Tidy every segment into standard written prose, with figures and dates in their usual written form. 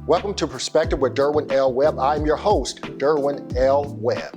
Welcome to Perspective with Derwin L. Webb. I'm your host, Derwin L. Webb.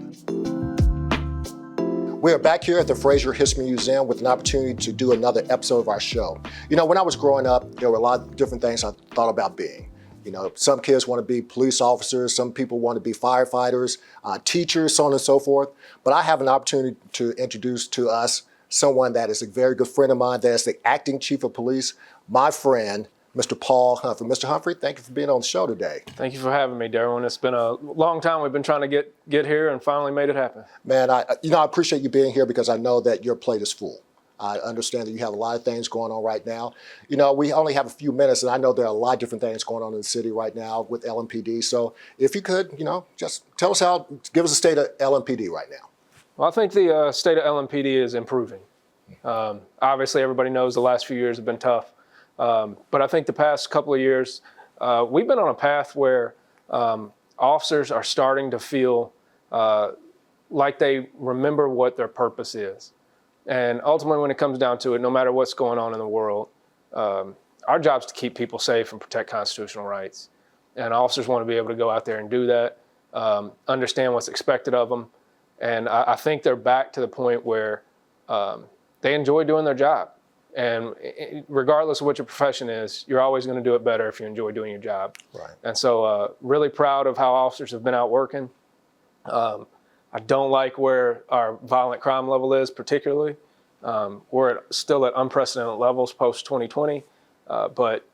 We are back here at the Fraser History Museum with an opportunity to do another episode of our show. You know, when I was growing up, there were a lot of different things I thought about being. You know, some kids want to be police officers, some people want to be firefighters, teachers, so on and so forth. But I have an opportunity to introduce to us someone that is a very good friend of mine, that is the acting chief of police, my friend, Mr. Paul Humphrey. Mr. Humphrey, thank you for being on the show today. Thank you for having me, Derwin. It's been a long time. We've been trying to get here and finally made it happen. Man, I appreciate you being here because I know that your plate is full. I understand that you have a lot of things going on right now. You know, we only have a few minutes, and I know there are a lot of different things going on in the city right now with LMPD. So if you could, just give us a state of LMPD right now. Well, I think the state of LMPD is improving. Obviously, everybody knows the last few years have been tough. But I think the past couple of years, we've been on a path where officers are starting to feel like they remember what their purpose is. And ultimately, when it comes down to it, no matter what's going on in the world, our job is to keep people safe and protect constitutional rights. And officers want to be able to go out there and do that, understand what's expected of them. And I think they're back to the point where they enjoy doing their job. And regardless of what your profession is, you're always going to do it better if you enjoy doing your job. Right. And so really proud of how officers have been out working. I don't like where our violent crime level is particularly. We're still at unprecedented levels post-2020, but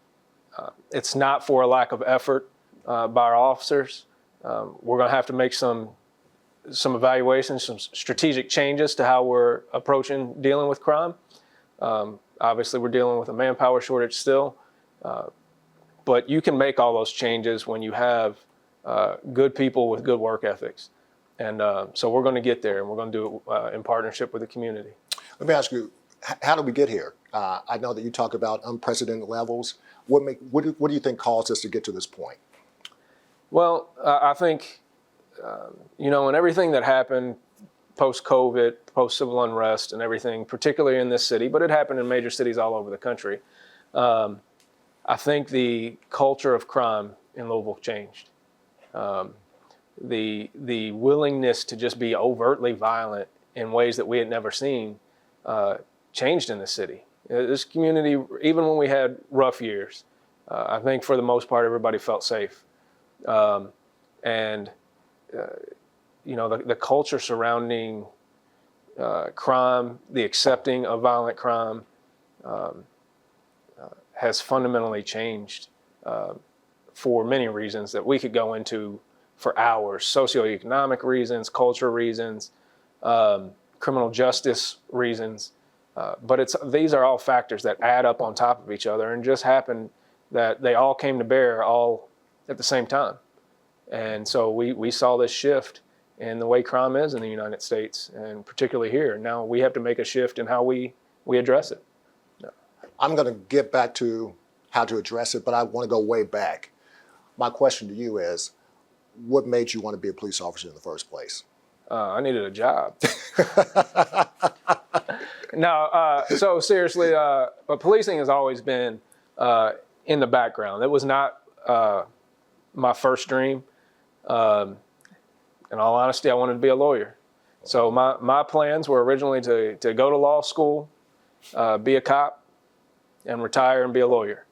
it's not for a lack of effort by our officers. We're going to have to make some evaluations, some strategic changes to how we're approaching dealing with crime. Obviously, we're dealing with a manpower shortage still, but you can make all those changes when you have good people with good work ethics. And so we're going to get there, and we're going to do it in partnership with the community. Let me ask you, how did we get here? I know that you talk about unprecedented levels. What do you think caused us to get to this point? Well, I think, in everything that happened post-COVID, post-civil unrest and everything, particularly in this city, but it happened in major cities all over the country. I think the culture of crime in Louisville changed. The willingness to just be overtly violent in ways that we had never seen changed in the city. This community, even when we had rough years, I think for the most part everybody felt safe. The culture surrounding crime, the accepting of violent crime, has fundamentally changed for many reasons that we could go into for hours: socioeconomic reasons, cultural reasons, criminal justice reasons. But these are all factors that add up on top of each other, and just happened that they all came to bear all at the same time. And so we saw this shift in the way crime is in the United States, and particularly here. Now we have to make a shift in how we address it. I'm going to get back to how to address it, but I want to go way back. My question to you is, what made you want to be a police officer in the first place? I needed a job. So seriously, but policing has always been in the background. It was not my first dream. In all honesty, I wanted to be a lawyer. So my plans were originally to go to law school, be a cop, and retire and be a lawyer.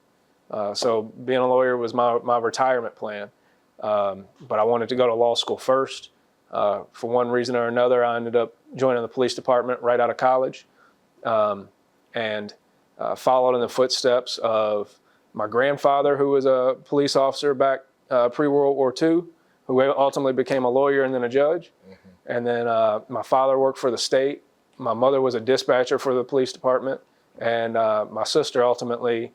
So being a lawyer was my retirement plan. But I wanted to go to law school first. For one reason or another, I ended up joining the police department right out of college, and followed in the footsteps of my grandfather, who was a police officer back pre-World War II, who ultimately became a lawyer and then a judge. Mm-hmm. And then my father worked for the state. My mother was a dispatcher for the police department. And my sister ultimately,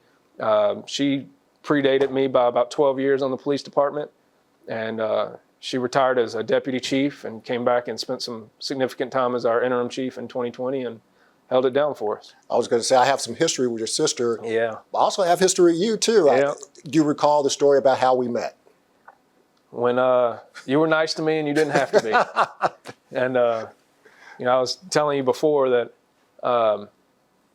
she predated me by about 12 years on the police department. And she retired as a deputy chief and came back and spent some significant time as our interim chief in 2020 and held it down for us. I was going to say, I have some history with your sister. Yeah. I also have history with you, too. Yeah. Do you recall the story about how we met? When you were nice to me and you didn't have to be. And, I was telling you before that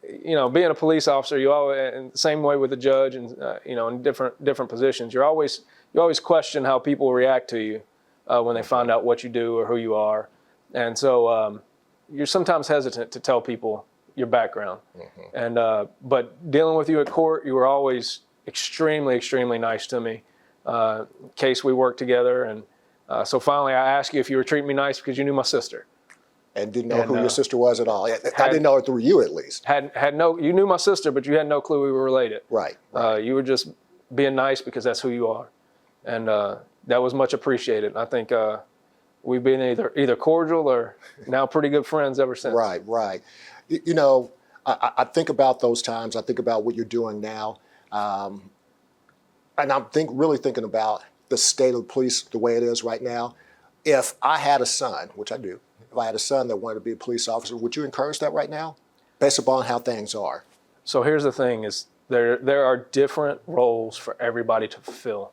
being a police officer, you always, and the same way with a judge, and in different positions, you always question how people react to you when they find out what you do or who you are, and so you're sometimes hesitant to tell people your background. And but dealing with you at court, you were always extremely, extremely nice to me. In case we worked together, and so finally I asked you if you were treating me nice because you knew my sister. And didn't know who your sister was at all. I didn't know her through you, at least. You knew my sister, but you had no clue we were related. Right. You were just being nice because that's who you are, and that was much appreciated. And I think we've been either cordial or now pretty good friends ever since. Right. I think about those times. I think about what you're doing now, and I'm really thinking about the state of the police the way it is right now. If I had a son, which I do, if I had a son that wanted to be a police officer, would you encourage that right now, based upon how things are? So here's the thing: is there are different roles for everybody to fulfill.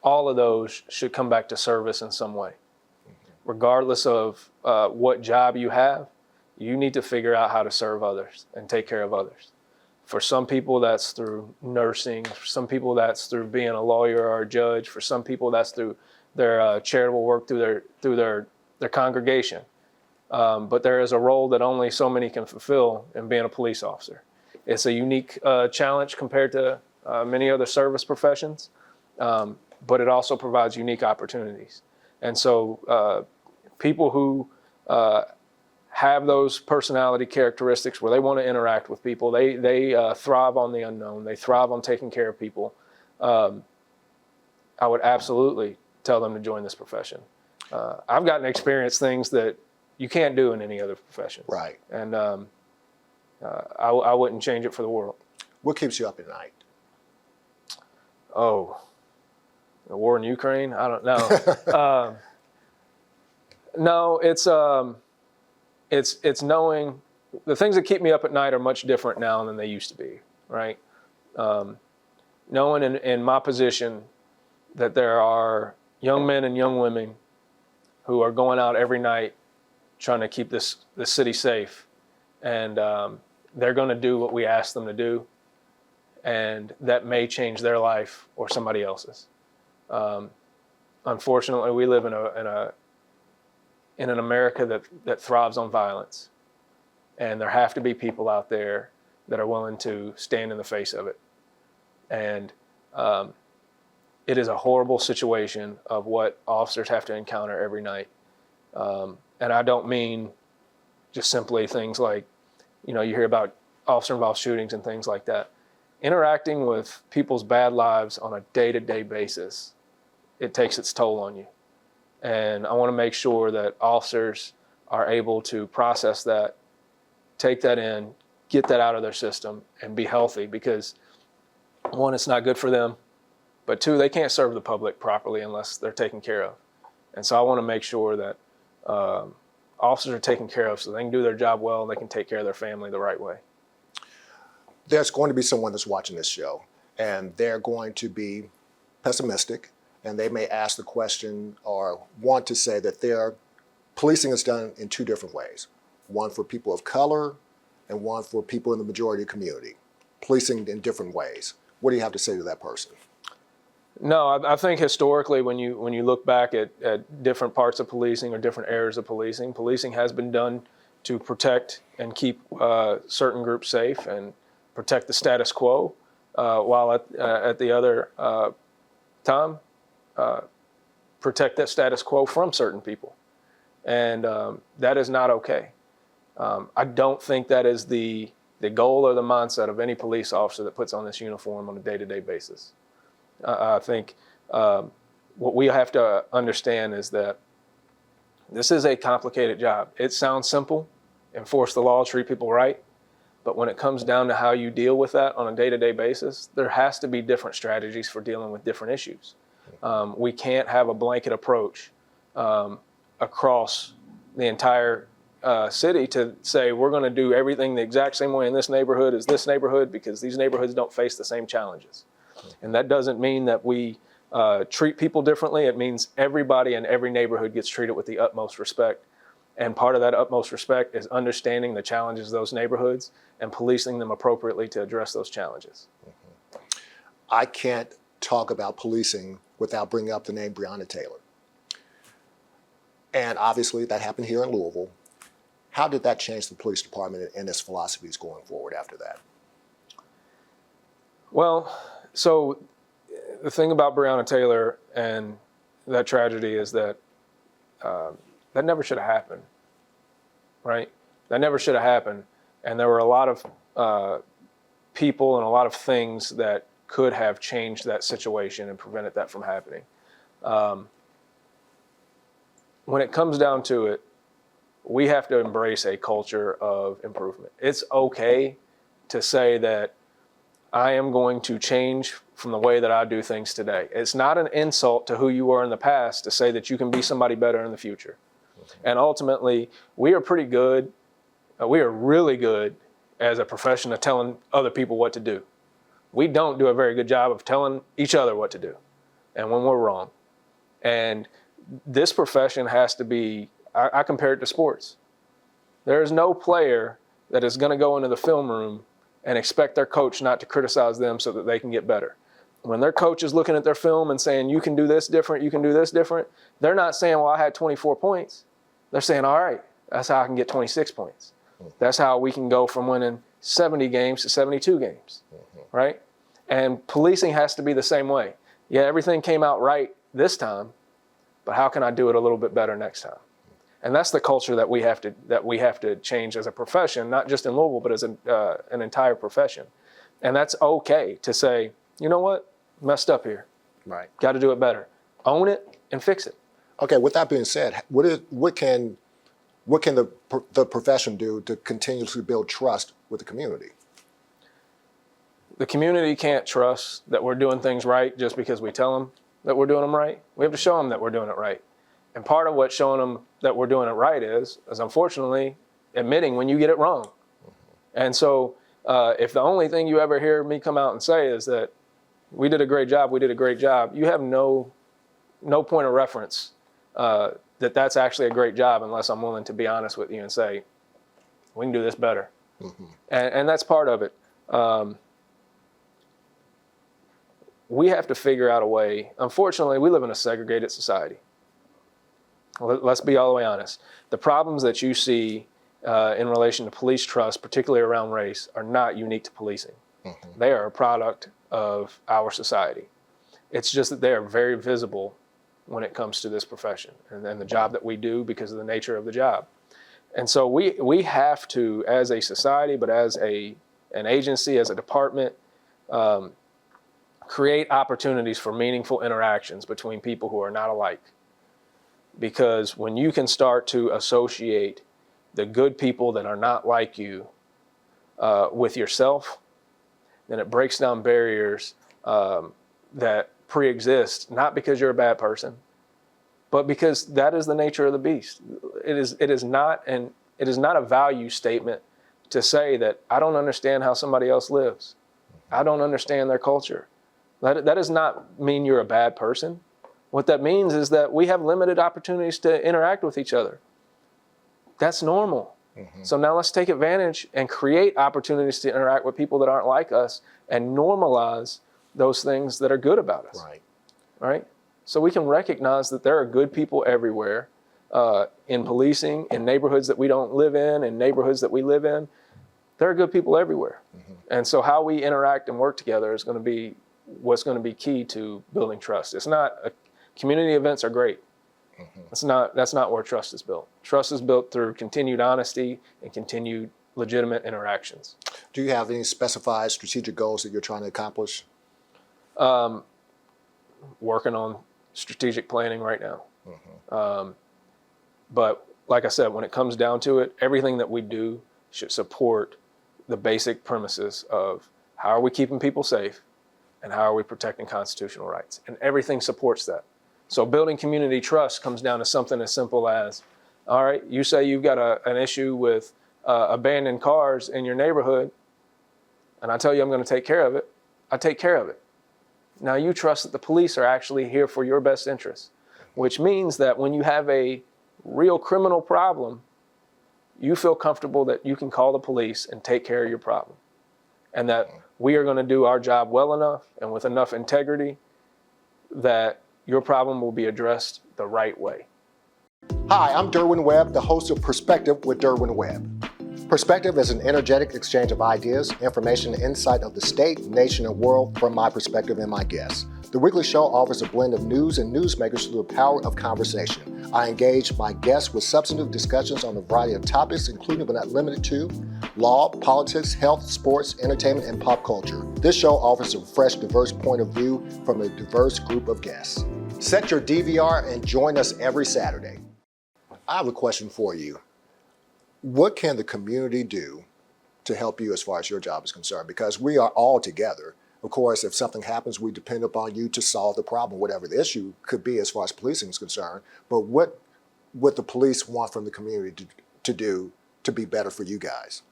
All of those should come back to service in some way, regardless of what job you have. You need to figure out how to serve others and take care of others. For some people, that's through nursing. For some people, that's through being a lawyer or a judge. For some people, that's through their charitable work through their congregation. But there is a role that only so many can fulfill in being a police officer. It's a unique challenge compared to many other service professions, but it also provides unique opportunities. And so people who have those personality characteristics where they want to interact with people, they thrive on the unknown, they thrive on taking care of people, I would absolutely tell them to join this profession. I've gotten to experience things that you can't do in any other profession. Right. And I wouldn't change it for the world. What keeps you up at night? Oh, the war in Ukraine? I don't know. No, it's knowing the things that keep me up at night are much different now than they used to be, right? Knowing in my position that there are young men and young women who are going out every night trying to keep this city safe, and they're going to do what we ask them to do, and that may change their life or somebody else's. Unfortunately, we live in an America that thrives on violence, and there have to be people out there that are willing to stand in the face of it. And it is a horrible situation of what officers have to encounter every night. And I don't mean just simply things like, you hear about officer-involved shootings and things like that. Interacting with people's bad lives on a day-to-day basis, it takes its toll on you. And I want to make sure that officers are able to process that, take that in, get that out of their system, and be healthy, because one, it's not good for them, but two, they can't serve the public properly unless they're taken care of. And so I want to make sure that officers are taken care of so they can do their job well and they can take care of their family the right way. There's going to be someone that's watching this show, and they're going to be pessimistic, and they may ask the question or want to say that policing is done in two different ways. One for people of color and one for people in the majority community. Policing in different ways. What do you have to say to that person? No, I think historically, when you look back at different parts of policing or different eras of policing has been done to protect and keep certain groups safe and protect the status quo, while at the other time, protect that status quo from certain people. And that is not okay. I don't think that is the goal or the mindset of any police officer that puts on this uniform on a day-to-day basis. I think what we have to understand is that this is a complicated job. It sounds simple, enforce the law, treat people right, but when it comes down to how you deal with that on a day-to-day basis, there has to be different strategies for dealing with different issues. We can't have a blanket approach across the entire city to say we're going to do everything the exact same way in this neighborhood as this neighborhood, because these neighborhoods don't face the same challenges. And that doesn't mean that we treat people differently. It means everybody in every neighborhood gets treated with the utmost respect. And part of that utmost respect is understanding the challenges of those neighborhoods and policing them appropriately to address those challenges. I can't talk about policing without bringing up the name Breonna Taylor. And obviously that happened here in Louisville. How did that change the police department and its philosophies going forward after that? Well, so the thing about Breonna Taylor and that tragedy is that that never should have happened, right? That never should have happened. And there were a lot of people and a lot of things that could have changed that situation and prevented that from happening. When it comes down to it, we have to embrace a culture of improvement. It's okay to say that I am going to change from the way that I do things today. It's not an insult to who you were in the past to say that you can be somebody better in the future. And ultimately, we are pretty good. We are really good as a profession of telling other people what to do. We don't do a very good job of telling each other what to do and when we're wrong. And this profession has to be, I compare it to sports. There is no player that is going to go into the film room and expect their coach not to criticize them so that they can get better. When their coach is looking at their film and saying, you can do this different, you can do this different, they're not saying, well, I had 24 points. They're saying, all right, that's how I can get 26 points. That's how we can go from winning 70 games to 72 games, right? And policing has to be the same way. Yeah, everything came out right this time, but how can I do it a little bit better next time? And that's the culture that we have to change as a profession, not just in Louisville, but as an entire profession. And that's okay to say, you know what, messed up here. Right. Got to do it better. Own it and fix it. Okay. With that being said, what can the profession do to continuously build trust with the community? The community can't trust that we're doing things right just because we tell them that we're doing them right. We have to show them that we're doing it right. And part of what showing them that we're doing it right is unfortunately admitting when you get it wrong. And so if the only thing you ever hear me come out and say is that we did a great job, you have no point of reference that that's actually a great job unless I'm willing to be honest with you and say, we can do this better. And that's part of it. We have to figure out a way. Unfortunately, we live in a segregated society. Let's be all the way honest. The problems that you see in relation to police trust, particularly around race, are not unique to policing. They are a product of our society. It's just that they are very visible when it comes to this profession and the job that we do because of the nature of the job. And so we have to, as a society, but as an agency, as a department, create opportunities for meaningful interactions between people who are not alike. Because when you can start to associate the good people that are not like you with yourself, then it breaks down barriers that pre-exist, not because you're a bad person, but because that is the nature of the beast. It is not a value statement to say that I don't understand how somebody else lives. I don't understand their culture. That does not mean you're a bad person. What that means is that we have limited opportunities to interact with each other. That's normal. So now let's take advantage and create opportunities to interact with people that aren't like us and normalize those things that are good about us. Right? So we can recognize that there are good people everywhere in policing, in neighborhoods that we don't live in neighborhoods that we live in. There are good people everywhere. And so how we interact and work together is going to be what's going to be key to building trust. It's not community events are great. That's not where trust is built. Trust is built through continued honesty and continued legitimate interactions. Do you have any specified strategic goals that you're trying to accomplish? Working on strategic planning right now. But like I said, when it comes down to it, everything that we do should support the basic premises of how are we keeping people safe and how are we protecting constitutional rights? And everything supports that. So building community trust comes down to something as simple as, all right, you say you've got an issue with abandoned cars in your neighborhood, and I tell you I'm going to take care of it. I take care of it. Now you trust that the police are actually here for your best interests, which means that when you have a real criminal problem you feel comfortable that you can call the police and take care of your problem, and that we are going to do our job well enough and with enough integrity that your problem will be addressed the right way. Hi, I'm Derwin Webb, the host of Perspective with Derwin Webb. Perspective is an energetic exchange of ideas, information, and insight of the state, nation, and world from my perspective and my guests. The weekly show offers a blend of news and newsmakers through the power of conversation. I engage my guests with substantive discussions on a variety of topics, including but not limited to law, politics, health, sports, entertainment, and pop culture. This show offers a fresh, diverse point of view from a diverse group of guests. Set your DVR and join us every Saturday. I have a question for you. What can the community do to help you as far as your job is concerned? Because we are all together. Of course, if something happens, we depend upon you to solve the problem, whatever the issue could be as far as policing is concerned. But what would the police want from the community to do to be better for you guys?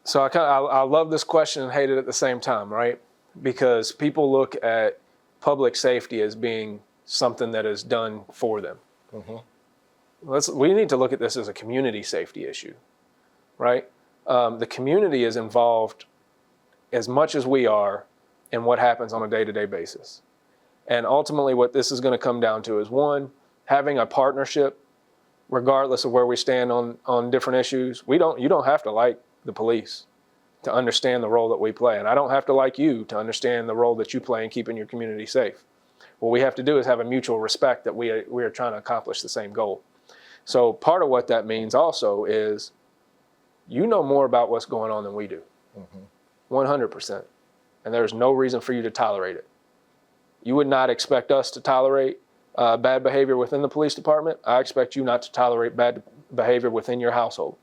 So I love this question and hate it at the same time, right? Because people look at public safety as being something that is done for them. Mm-hmm. We need to look at this as a community safety issue, right? The community is involved as much as we are in what happens on a day-to-day basis. And ultimately what this is going to come down to is, one, having a partnership, regardless of where we stand on different issues. You don't have to like the police to understand the role that we play. And I don't have to like you to understand the role that you play in keeping your community safe. What we have to do is have a mutual respect that we are trying to accomplish the same goal. So part of what that means also is you know more about what's going on than we do, 100%. And there's no reason for you to tolerate it. You would not expect us to tolerate bad behavior within the police department. I expect you not to tolerate bad behavior within your household.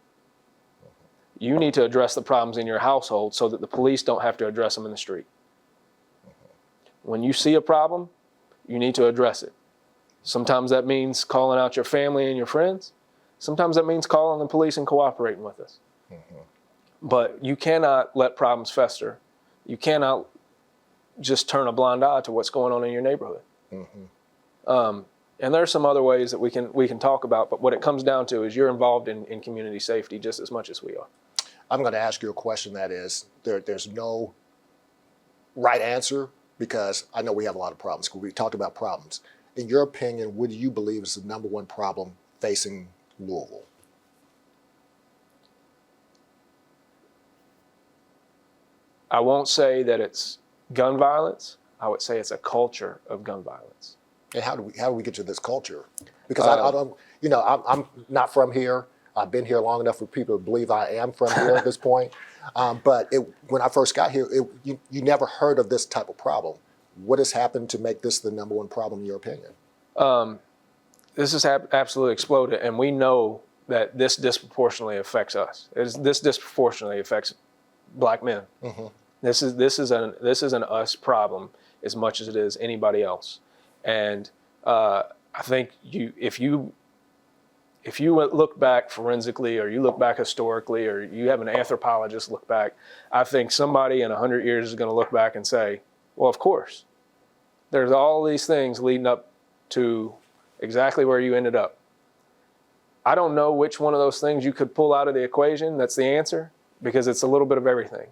You need to address the problems in your household so that the police don't have to address them in the street. When you see a problem, you need to address it. Sometimes that means calling out your family and your friends. Sometimes that means calling the police and cooperating with us. But you cannot let problems fester. You cannot just turn a blind eye to what's going on in your neighborhood. And there are some other ways that we can talk about, but what it comes down to is you're involved in community safety just as much as we are. I'm going to ask you a question that is, there's no right answer, because I know we have a lot of problems. We talked about problems. In your opinion, what do you believe is the number one problem facing Louisville? I won't say that it's gun violence. I would say it's a culture of gun violence. And how do we get to this culture? Because I don't, I'm not from here. I've been here long enough for people to believe I am from here at this point. But when I first got here, you never heard of this type of problem. What has happened to make this the number one problem in your opinion? This has absolutely exploded, and we know that this disproportionately affects us. This disproportionately affects Black men. This is an us problem as much as it is anybody else. And I think if you look back forensically, or you look back historically, or you have an anthropologist look back, I think somebody in 100 years is going to look back and say, well, of course, there's all these things leading up to exactly where you ended up. I don't know which one of those things you could pull out of the equation that's the answer, because it's a little bit of everything.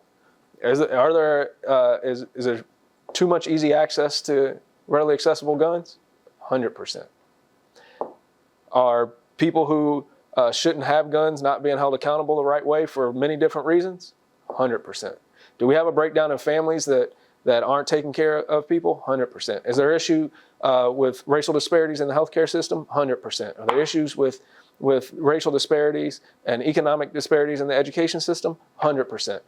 Is there too much easy access to readily accessible guns? 100%. Are people who shouldn't have guns not being held accountable the right way for many different reasons? 100%. Do we have a breakdown in families that aren't taking care of people? 100%. Is there issue with racial disparities in the healthcare system? 100%. Are there issues with racial disparities and economic disparities in the education system? 100%.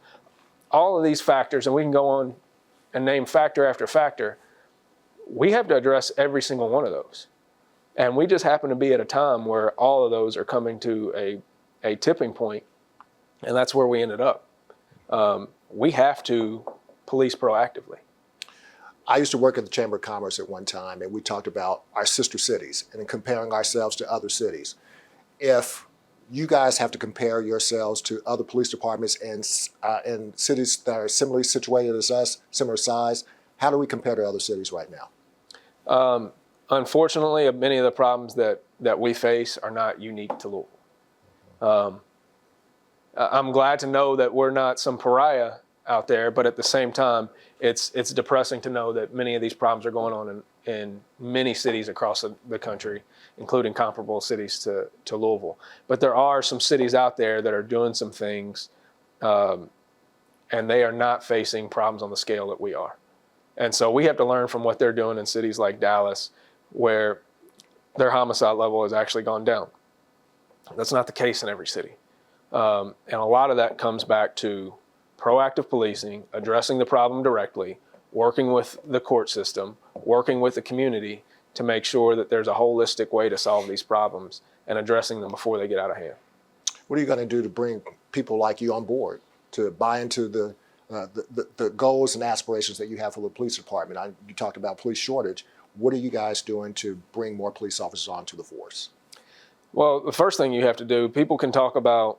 All of these factors, and we can go on and name factor after factor, we have to address every single one of those. And we just happen to be at a time where all of those are coming to a tipping point, and that's where we ended up. We have to police proactively. I used to work at the Chamber of Commerce at one time, and we talked about our sister cities and comparing ourselves to other cities. If you guys have to compare yourselves to other police departments and cities that are similarly situated as us, similar size, how do we compare to other cities right now? Unfortunately, many of the problems that we face are not unique to Louisville. I'm glad to know that we're not some pariah out there, but at the same time, it's depressing to know that many of these problems are going on in many cities across the country, including comparable cities to Louisville. But there are some cities out there that are doing some things, and they are not facing problems on the scale that we are. And so we have to learn from what they're doing in cities like Dallas, where their homicide level has actually gone down. That's not the case in every city. And a lot of that comes back to proactive policing, addressing the problem directly, working with the court system, working with the community to make sure that there's a holistic way to solve these problems and addressing them before they get out of hand. What are you going to do to bring people like you on board to buy into the goals and aspirations that you have for the police department? You talked about police shortage. What are you guys doing to bring more police officers onto the force? Well, the first thing you have to do, people can talk about,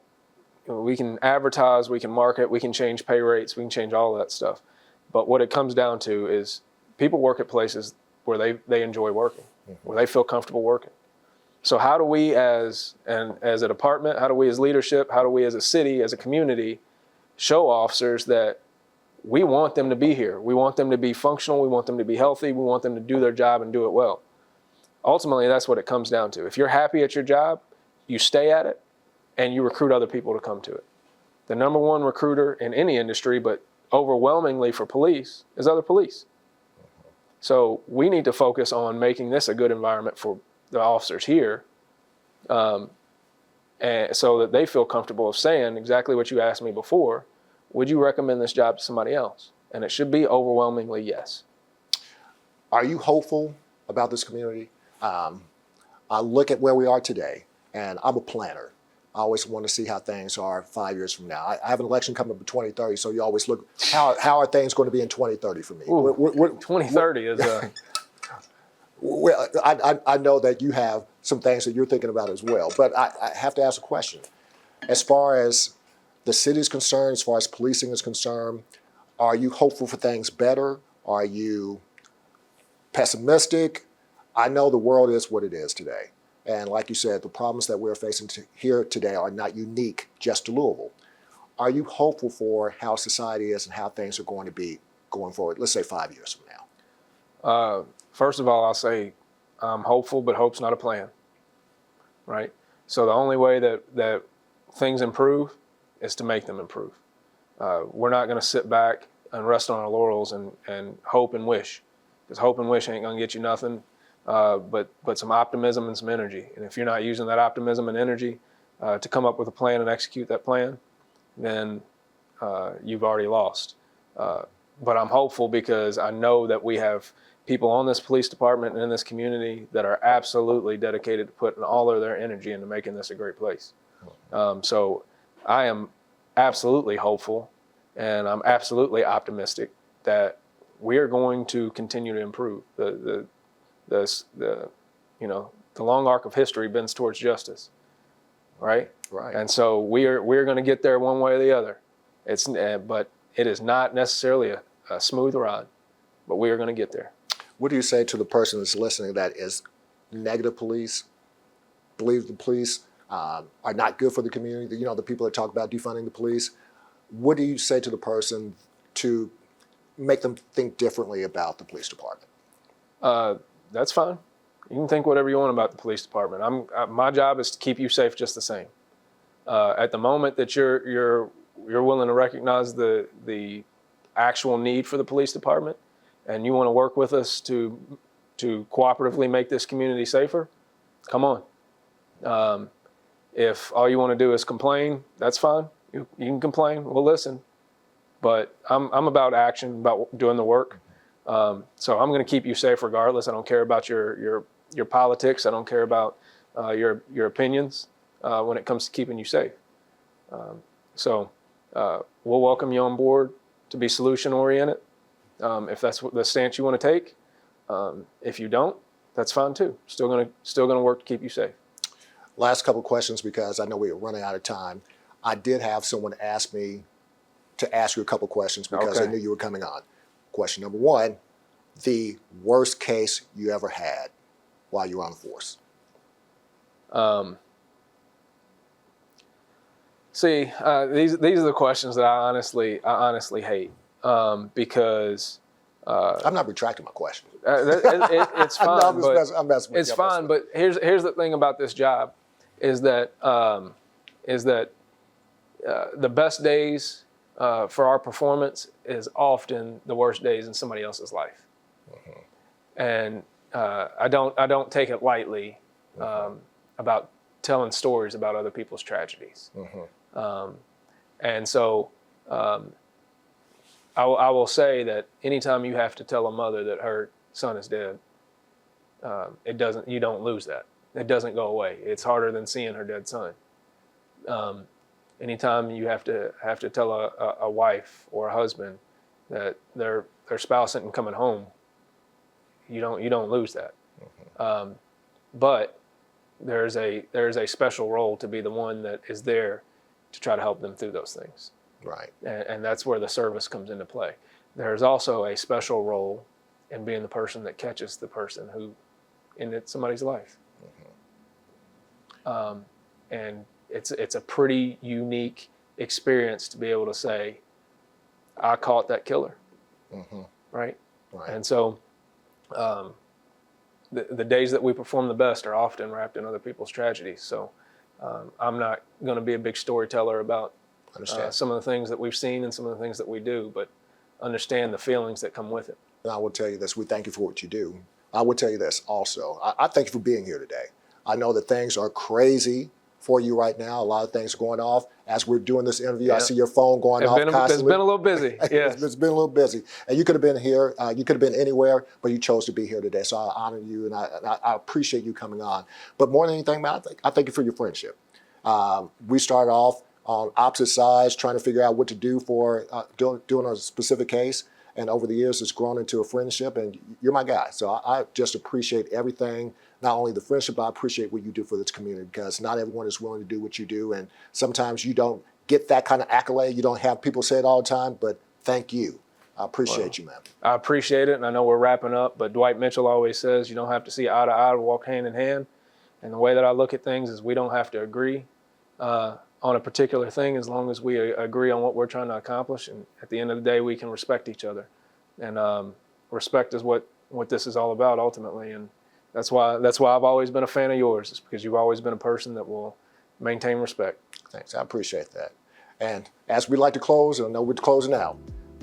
we can advertise, we can market, we can change pay rates, we can change all of that stuff. But what it comes down to is people work at places where they enjoy working, where they feel comfortable working. So how do we as a department, how do we as leadership, how do we as a city, as a community, show officers that we want them to be here. We want them to be functional. We want them to be healthy. We want them to do their job and do it well. Ultimately, that's what it comes down to. If you're happy at your job, you stay at it and you recruit other people to come to it. The number one recruiter in any industry, but overwhelmingly for police, is other police. So we need to focus on making this a good environment for the officers here, and so that they feel comfortable of saying exactly what you asked me before. Would you recommend this job to somebody else? And it should be overwhelmingly yes. Are you hopeful about this community? I look at where we are today, and I'm a planner. I always want to see how things are 5 years from now. I have an election coming up in 2030, so you always look, how are things going to be in 2030 for me? Ooh, 2030 is a... Well, I know that you have some things that you're thinking about as well, but I have to ask a question. As far as the city is concerned, as far as policing is concerned, are you hopeful for things better? Are you pessimistic? I know the world is what it is today. And like you said, the problems that we're facing here today are not unique just to Louisville. Are you hopeful for how society is and how things are going to be going forward, let's say 5 years from now? First of all, I'll say I'm hopeful, but hope's not a plan, right? So the only way that things improve is to make them improve. We're not going to sit back and rest on our laurels and hope and wish, because hope and wish ain't going to get you nothing but some optimism and some energy. And if you're not using that optimism and energy to come up with a plan and execute that plan, then you've already lost. But I'm hopeful because I know that we have people on this police department and in this community that are absolutely dedicated to putting all of their energy into making this a great place. So I am absolutely hopeful, and I'm absolutely optimistic that we are going to continue to improve. The long arc of history bends towards justice, right? Right. And so we're going to get there one way or the other. But it is not necessarily a smooth ride, but we are going to get there. What do you say to the person that's listening that is negative police, believes the police are not good for the community? You know, the people that talk about defunding the police. What do you say to the person to make them think differently about the police department? That's fine. You can think whatever you want about the police department. My job is to keep you safe just the same. At the moment that you're willing to recognize the actual need for the police department, and you want to work with us to cooperatively make this community safer, come on. If all you want to do is complain, that's fine. You can complain. We'll listen. But I'm about action, about doing the work. So I'm going to keep you safe regardless. I don't care about your politics. I don't care about your opinions when it comes to keeping you safe. So we'll welcome you on board to be solution oriented. If that's the stance you want to take. If you don't, that's fine too. Still gonna work to keep you safe. Last couple questions, because I know we're running out of time. I did have someone ask me to ask you a couple questions because I knew you were coming on. Question number one, the worst case you ever had while you were on the force? See, these are the questions that I honestly hate, because I'm not retracting my question. it's fine. No, I'm messing with it's you. fine. But here's the thing about this job, is that the best days for our performance is often the worst days in somebody else's life, and I don't take it lightly about telling stories about other people's tragedies. And so I will say that anytime you have to tell a mother that her son is dead, you don't lose that. It doesn't go away. It's harder than seeing her dead son. Anytime you have to tell a wife or a husband that their spouse isn't coming home, you don't lose that. But there's a special role to be the one that is there to try to help them through those things. Right. And that's where the service comes into play. There's also a special role in being the person that catches the person who ended somebody's life. And it's a pretty unique experience to be able to say, I caught that killer. Right? And so the days that we perform the best are often wrapped in other people's tragedies. So I'm not going to be a big storyteller about some of the things that we've seen and some of the things that we do, but understand the feelings that come with it. And I will tell you this, we thank you for what you do. I will tell you this also, I thank you for being here today. I know that things are crazy for you right now. A lot of things are going off. As we're doing this interview, I see your phone going off constantly. It's been a little busy. Yes. It's been a little busy. And you could have been here, you could have been anywhere, but you chose to be here today. So I honor you, and I appreciate you coming on. But more than anything, man, I thank you for your friendship. We started off on opposite sides, trying to figure out what to do for doing a specific case. And over the years, it's grown into a friendship, and you're my guy. So I just appreciate everything, not only the friendship, but I appreciate what you do for this community, because not everyone is willing to do what you do. And sometimes you don't get that kind of accolade. You don't have people say it all the time, but thank you. I appreciate you, man. I appreciate it, and I know we're wrapping up, but Dwight Mitchell always says you don't have to see eye to eye to walk hand in hand. And the way that I look at things is we don't have to agree on a particular thing, as long as we agree on what we're trying to accomplish. And at the end of the day, we can respect each other. And respect is what this is all about ultimately. And that's why I've always been a fan of yours. It's because you've always been a person that will maintain respect. Thanks, I appreciate that. And as we like to close, I know we're closing out,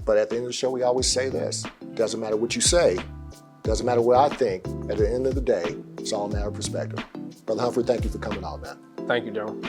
but at the end of the show, we always say this: doesn't matter what you say, doesn't matter what I think, at the end of the day, it's all a matter of perspective. Brother Humphrey, thank you for coming on, man. Thank you, Derwin.